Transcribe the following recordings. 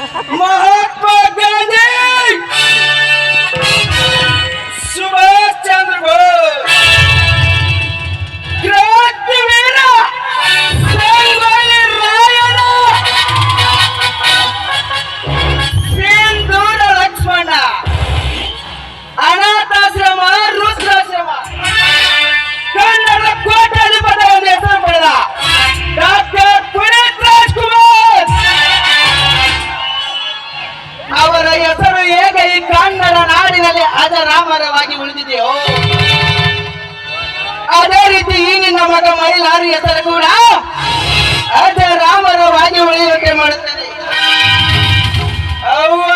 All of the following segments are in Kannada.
महात्मा गांधी, सुभाष चंद्र बोस, क्रांतिवीर संಗೊಳ್ಳಿ ರಾಯಣ್ಣ, ಸಿಂಧೂರ ಲಕ್ಷ್ಮಣ, ಅನಾಥಾಶ್ರಮ ರುದ್ರಾಶ್ರಮ, ಕನ್ನಡ ಕೋಟ್ಯಾಧಿಪತಿ ಒಂದು ಹೆಸರು ಪಡೆದ ಡಾಕ್ಟರ್ ಪುನೀತ್ ರಾಜ್ಕುಮಾರ್ ಅವರ ಹೆಸರು ಹೇಗೆ ಈ ಕನ್ನಡ ನಾಡಿನಲ್ಲಿ ಅಜರಾಮರವಾಗಿ ಉಳಿದಿದೆಯೋ ಅದೇ ರೀತಿ ಈ ನಿನ್ನ ಮಗ ಮೈಲಾರಿ ಹೆಸರು ಕೂಡ ಅಜರಾಮರವಾಗಿ ಉಳಿಯುವಂತೆ ಮಾಡುತ್ತದೆ. ಅವ್ವ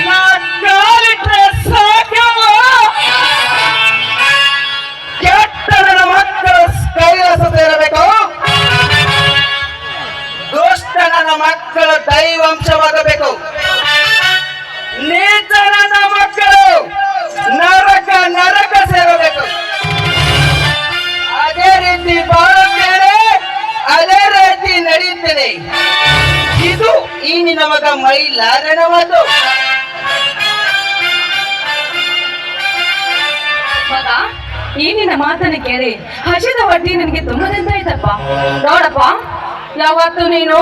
ನಾ ಕಾಲಿಟ್ರೆ ಸಾಕವ್ವ, ಕೆಟ್ಟ ನನ್ನ ಮಕ್ಕಳು ಕೈಲಾಸ ಸೇರಬೇಕು, ದುಷ್ಟ ನನ್ನ ಮಕ್ಕಳು ದೈವಾಂಶವಾಗಬೇಕು, ನೀಚ ನನ್ನ ಮಕ್ಕಳು ನರಕ ಸೇರಬೇಕು. ಅದೇ ರೀತಿ ಬಾಳುತ್ತೇನೆ, ಅದೇ ರೀತಿ ನಡೆಯುತ್ತೇನೆ. ಇದು ಈ ನಿನ್ನ ಮಗ ಮೈಲಾರನ ಮಾತು. ಮಗ, ಈ ನಿನ್ನ ಮಾತನ್ನ ಕೇಳಿ ಹಸಿದ ಹೊಟ್ಟಿ ನನಗೆ ತುಂಬದಂತ ಆಯ್ತಪ್ಪ. ನೋಡಪ್ಪ, ಯಾವತ್ತು ನೀನು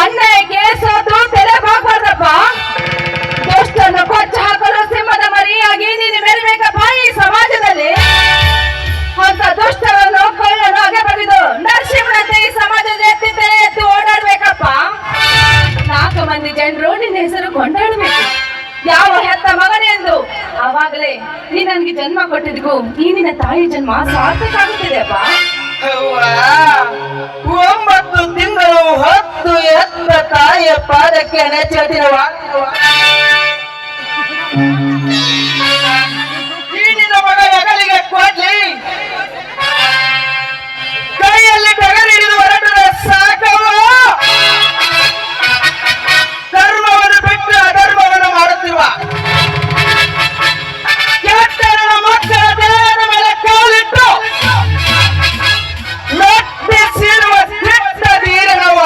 ಅನ್ಯಾಯಕ್ಕೆ ಸೋತು ತಲೆ ಬಾಗ್ಬಾರ್ದಪ್ಪ. ದುಷ್ಟನ್ನು ಕೊಚ್ಚ ಹಾಕಲು ಸಿಂಹದ ಮರಿಯಾಗಿ ನೀನು ಮೆರಬೇಕಪ್ಪ ಈ ಸಮಾಜದಲ್ಲಿ. ಅಂತ ದುಷ್ಟರನ್ನು ಕಳ್ಳನ್ನು ಹಾಗೆ ಬಗೆದು ನರಸಿಂಹನಂತೆ ಈ ಸಮಾಜದ ಎತ್ತಿ ಓಡಾಡ್ಬೇಕಪ್ಪ. 4 ಮಂದಿ ಜನರು ನಿನ್ನ ಹೆಸರು ಕೊಂಡಾಡ್ಬೇಕು, ಯಾವ ಹೆತ್ತ ಮಗನೆಂದು. ಆವಾಗಲೇ ನೀ ನನಗೆ ಜನ್ಮ ಕೊಟ್ಟಿದ್ಗೂ ಈ ನಿನ್ನ ತಾಯಿ ಜನ್ಮ ಸಾರ್ಥಕ ಆಗುತ್ತಿದೆ ಅಪ್ಪ. 9 ತಿಂಗಳು ಹೊತ್ತು ಎತ್ತ ತಾಯಿಯ ಪಾದಕ್ಕೆ ನೆಚ್ಚಿರುವ ಈ ನಿನ್ನ ಮಗ ಹೆಗಲಿಗೆ ಕೊಡ್ಲಿ, ಕೈಯಲ್ಲಿ ಟಗರು ಹಿಡಿದು ಹೊರಟರೆ ಸಾಕವ. ಧರ್ಮವನ್ನು ಬಿಟ್ಟು ಅಧರ್ಮವನ್ನು ಮಾಡುತ್ತಿರುವ ಕೆಟ್ಟನ ಮಕ್ಕಳ ದೇಹದ ಮೇಲೆ ಕಾಲಿಟ್ಟು ಮೆಟ್ಟಿ ಸೀಳುವ ಕೆಟ್ಟ ಧೀರನವ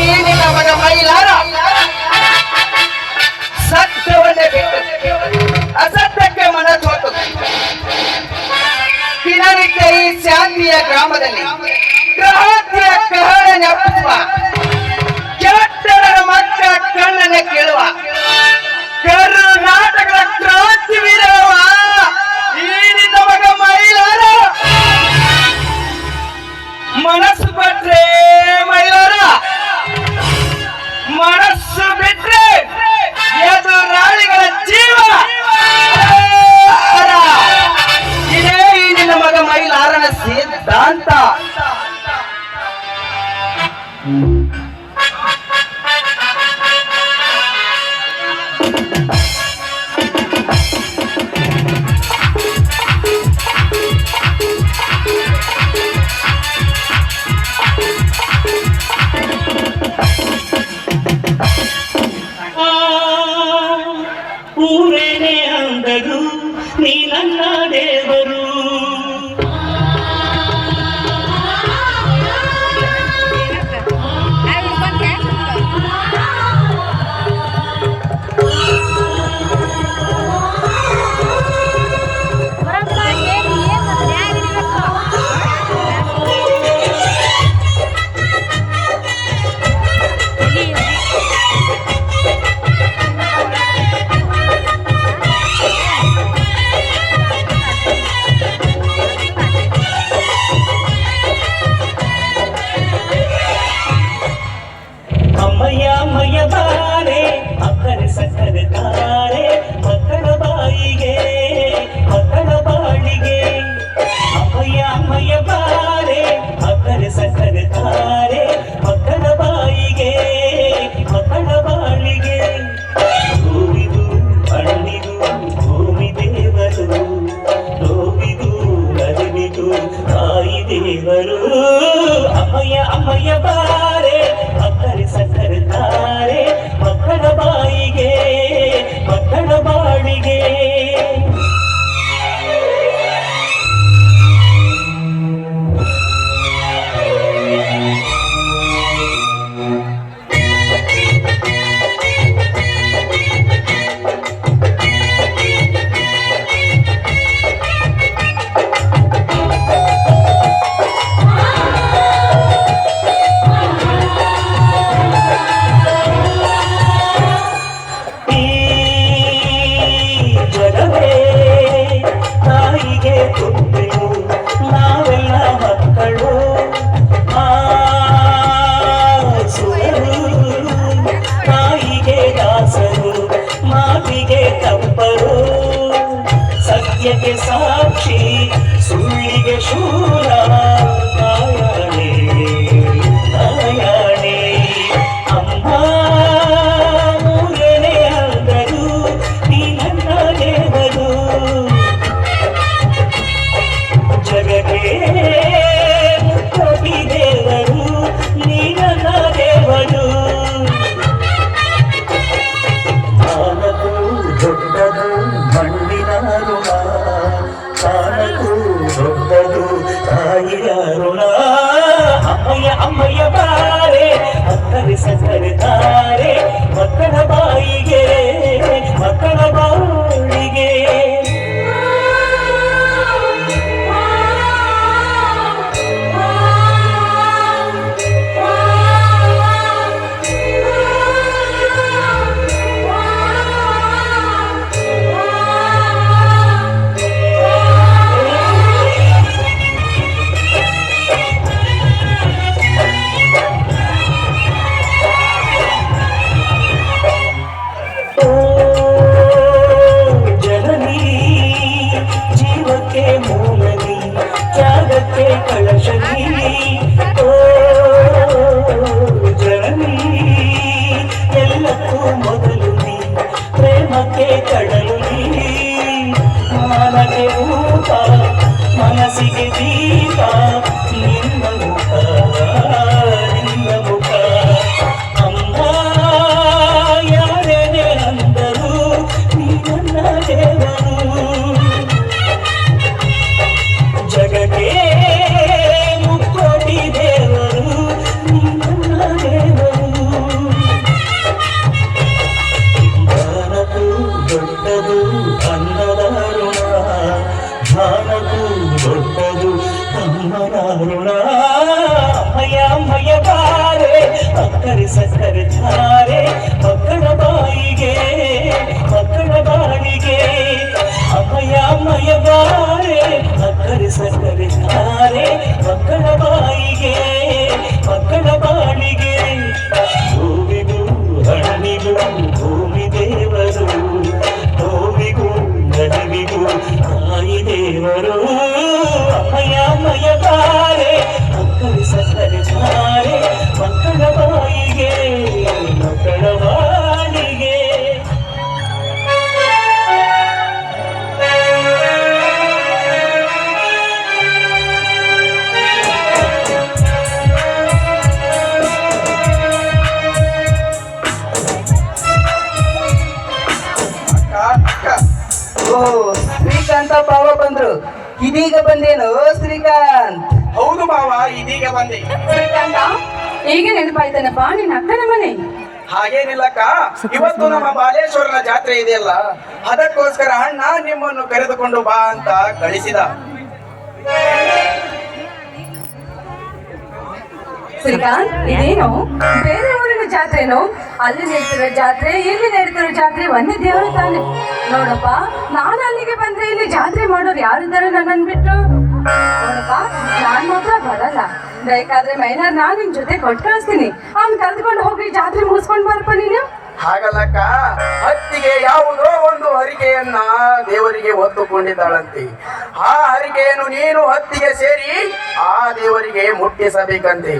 ಈ ನಿನ್ನ ಮಗ ಮೈಲಾರ. ಸತ್ಯವನ್ನೇ ಬಿಟ್ಟು ಅಸತ್ಯಕ್ಕೆ ಮನಸ್ಸೋತು ದಿನನಿತ್ಯ ಈ ಶಾಂತಿಯ ಗ್ರಾಮದಲ್ಲಿ ಕ್ರಾಂತಿಯ ಕಹಳ ನೆಪಸುವ ಕೆಟ್ಟರ ಮಕ್ಕಳ ಕಣ್ಣನ್ನೇ ಕೇಳುವ ಕರ್ನಾಟಕದ ಕ್ರಾಂತಿವೀರವ ಈ ನಿನ್ನ ಮಗ ಮೈಲಾರ. ಮನಸ್ಸು ಕೊಟ್ರೆ ಮೈಲಾರ, ಮನಸ್ಸು ಬಿಟ್ರೆ ಎದುರಾಳಿಗಳ ಜೀವ. ಇದೇ ಈ ನಿನ್ನ ಮಗ ಮೈಲಾರನ ಸಿದ್ಧಾಂತ. ಊರೇನೆ ಅಂದರು ನೀ ನನ್ನ ದೇವರು, ಅಮ್ಮಯ್ಯ ಬಾರೆ ಅಕ್ಕರೆ ಸಕ್ಕರೆ ತಾರೆ ಮಕ್ಕಳ ಬಾಯಿಗೆ ಮಕ್ಕಳ ಬಾಳಿಗೆ. ಅಮ್ಮಯ್ಯ ಬಾರೆ ಅಕ್ಕರೆ ಸಕ್ಕರೆ ತಾರೆ ಮಕ್ಕಳ ಬಾಯಿಗೆ ಮಕ್ಕಳ ಬಾಳಿಗೆ. ಹೂವಿದು ಹಣ್ಣಿದು ಭೂಮಿ ದೇವರು, ನೋವಿದು ನಲಿವಿದು ತಾಯಿ ದೇವರು. ಅಮ್ಮಯ್ಯ ಬಾರೆ ಅಕ್ಕರೆ ಸಕ್ಕರೆ ತಾರೆ ಮಕ್ಕಳ ಬಾಯಿಗೆ ಮಕ್ಕಳ ಬಾಳಿಗೆ. ಸಕ್ಕರೆ ತಾರೆ ಮಕ್ಕಳ ಬಾಯಿಗೆ ಮಕ್ಕಳ ಬಾಳಿಗೆ ಕಳಶನಿ ಓ ಜನನಿ ಎಲ್ಲಕ್ಕೂ ಮೊದಲು ನೀ ಪ್ರೇಮಕ್ಕೆ ಕಡಲು ನೀ ಮಾನಕ್ಕೆ ರೂಪ ಮನಸ್ಸಿಗೆ ದೀಪ ನಿನ್ನ ಮುಖ ಅಮ್ಮ ಯಾರೇನೇ ಅಂದರು ನೀ ನನ್ನ ದೇವರು ಜಗಕ್ಕೆ ಮುಕ್ಕೋಟಿ ದೇವರು ನನ್ನ ದೇವರು ಜ್ಞಾನಕ್ಕೂ ದೊಡ್ಡದು ಅನ್ನದ ಋಣ ಜ್ಞಾನಕ್ಕೂ ದೊಡ್ಡದು ಅಮ್ಮನ ಋಣ ಮಯ ಬಾರೆ ಅಕ್ಕರೆ ಸಕ್ಕರೆ ತಾರೆ ಮಕ್ಕಳ ಬಾಯಿಗೆ ಮಕ್ಕಳ ಬಾಳಿಗೆ ಅಮ್ಮಯ ಬಾರೆ ಅಕ್ಕರೆ ಸಕ್ಕರೆ ತಾರೆ ಮಕ್ಕಳ ಬಾಯಿಗೆ ಮಕ್ಕಳ ಬಾಳಿಗೆ ಹೂವಿಗೂ ಹಣ್ಣಿಗೂ ಭೂಮಿ ದೇವರು ಹೂವಿಗೂ ನದಿವಿಗೂ ತಾಯಿ ದೇವರು ಅಮ್ಮಯ ಬಾರೆ ಅಕ್ಕರೆ ಸಕ್ಕರೆ ತಾರೆ ಮಕ್ಕಳ ಬಾಯಿಗೆ ಮಕ್ಕಳ ಬಾಳಿಗೆ ಓ ಶ್ರೀಕಾಂತ ಬಾವ ಬಂದ್ರು. ಇದೀಗ ಬಂದೇನು ಶ್ರೀಕಾಂತ್? ಹೌದು ಮಾವ, ಇದೀಗ ಬಂದೆ. ಶ್ರೀಕಾಂತ ಈಗ ನೆನಪಾಯ್ತಾನಪ್ಪ ನಿನ್ನ ಅಕ್ಕನ ಮನೆ. ಹಾಗೇನಿಲ್ಲಕ್ಕ, ಇವತ್ತು ನಮ್ಮ ಬಾಲೇಶ್ವರನ ಜಾತ್ರೆ ಇದೆಯಲ್ಲ, ಅದಕ್ಕೋಸ್ಕರ ಅಣ್ಣ ನಿಮ್ಮನ್ನು ಕರೆದುಕೊಂಡು ಬಾ ಅಂತ ಕಳಿಸಿದ. ಶ್ರೀಕಾಂತ್ ಇದೇನು ಬೇರೆ ಊರಿನ ಜಾತ್ರೆನೋ? ಅಲ್ಲಿ ನಡೀತಿರೋ ಜಾತ್ರೆ ಇಲ್ಲಿ ನಡೀತಿರೋ ಜಾತ್ರೆ ಒಂದೇ ದೇವರು ತಾನೆ. ನೋಡಪ್ಪ, ನಾನು ಅಲ್ಲಿಗೆ ಬಂದ್ರೆ ಇಲ್ಲಿ ಜಾತ್ರೆ ಮಾಡೋರು ಯಾರಿದ್ದಾರೆ ನನ್ನನ್ ಬಿಟ್ಟು? ನೋಡಪ್ಪ, ನಾನ್ ಮಾತ್ರ ಬರಲ್ಲ. ಬೇಕಾದ್ರೆ ಮೈಲಾರ್ ನಾನ್ ನಿನ್ ಜೊತೆ ಕೊಟ್ಟು ಕಳಿಸ್ತೀನಿ. ಅವ್ನ್ ಕರೆದುಕೊಂಡು ಹೋಗಿ ಜಾತ್ರೆ ಮುಗಿಸ್ಕೊಂಡ್ ಬಾರಪ್ಪ ನೀನು. ಹಾಗಲ್ಲಕ್ಕ, ಹತ್ತಿಗೆ ಯಾವುದೋ ಒಂದು ಹರಿಕೆಯನ್ನ ದೇವರಿಗೆ ಹೊತ್ತುಕೊಂಡಿದ್ದಾಳಂತೆ. ಆ ಹರಿಕೆಯನ್ನು ನೀನು ಹತ್ತಿಗೆ ಸೇರಿ ಆ ದೇವರಿಗೆ ಮುಟ್ಟಿಸಬೇಕಂತೆ.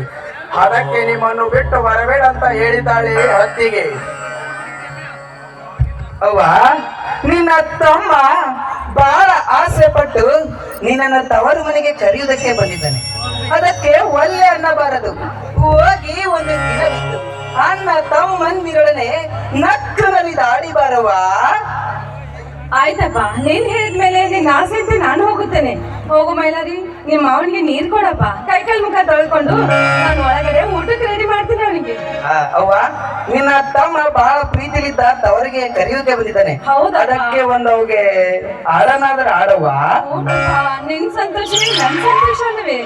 ಅದಕ್ಕೆ ನಿಮ್ಮನ್ನು ಬಿಟ್ಟು ಬರಬೇಡ ಅಂತ ಹೇಳಿದ್ದಾಳೆ ಹತ್ತಿಗೆ. ಅವ್ವ, ನಿನ್ನ ತಮ್ಮ ಬಹಳ ಆಸೆ ಪಟ್ಟು ನಿನ್ನನ್ನು ತವರು ಮನೆಗೆ ಕರೆಯುವುದಕ್ಕೆ ಬಂದಿದ್ದಾನೆ. ಅದಕ್ಕೆ ಒಳ್ಳೆ ಅನ್ನಬಾರದು. ಹೋಗಿ ಒಂದು ದಿನವಿತ್ತು ಅಣ್ಣ ತಮ್ಮಂದಿರೊಡನೆ ನಕ್ಕನಲ್ಲಿ ದಾಡಿ ಬಾರವಾ. ಆಯ್ತಪ್ಪ, ನೀನ್ ಹೇಳಿದ್ಮೇಲೆ ನಿನ್ ಆಸೆ ಅಂತ ನಾನು ಹೋಗುತ್ತೇನೆ. ಹೋಗು ಮೈಲಾರಿ, ನಿಮ್ಮ ಮಾವನಿಗೆ ನೀರ್ ಕೊಡಪ್ಪ. ಕೈಕಾಲ್ ಮುಖ ತೊಳ್ಕೊಂಡು ನಾನು ಒಳಗಡೆ ಊಟಕ್ಕೆ ರೆಡಿ ಮಾಡ್ತೀನಿ ಅವನಿಗೆ. ಅವ್ವ, ನಿನ್ನ ತಮ್ಮ ಬಹಳ ಪ್ರೀತಿಲಿದ್ದ ತವರಿಗೆ ಕರೆಯೋಕೆ ಬಂದಿದ್ದಾನೆ. ಹೌದಾ? ಅದಕ್ಕೆ ಒಂದು ಅವಿಗೆ ಆಡನಾದ್ರೆ ಆಡವ್ವ. ನಿನ್ ಸಂತೋಷವೇ ನನ್ ಸಂತೋಷ ಅಲ್ಲವೇ?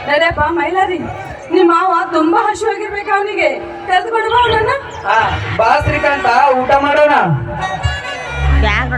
ನಡಿಯಪ್ಪ ಮೈಲಾರಿ, ನಿಮ್ಮ ಮಾವ ತುಂಬಾ ಹಸಿವಾಗಿರ್ಬೇಕು, ಅವನಿಗೆ ಕರೆದುಕೊಂಡು ಬಾ ಅವನನ್ನ. ಬಾ ಶ್ರೀಕಾಂತ, ಊಟ ಮಾಡೋಣ. ಬ್ಯಾಗ್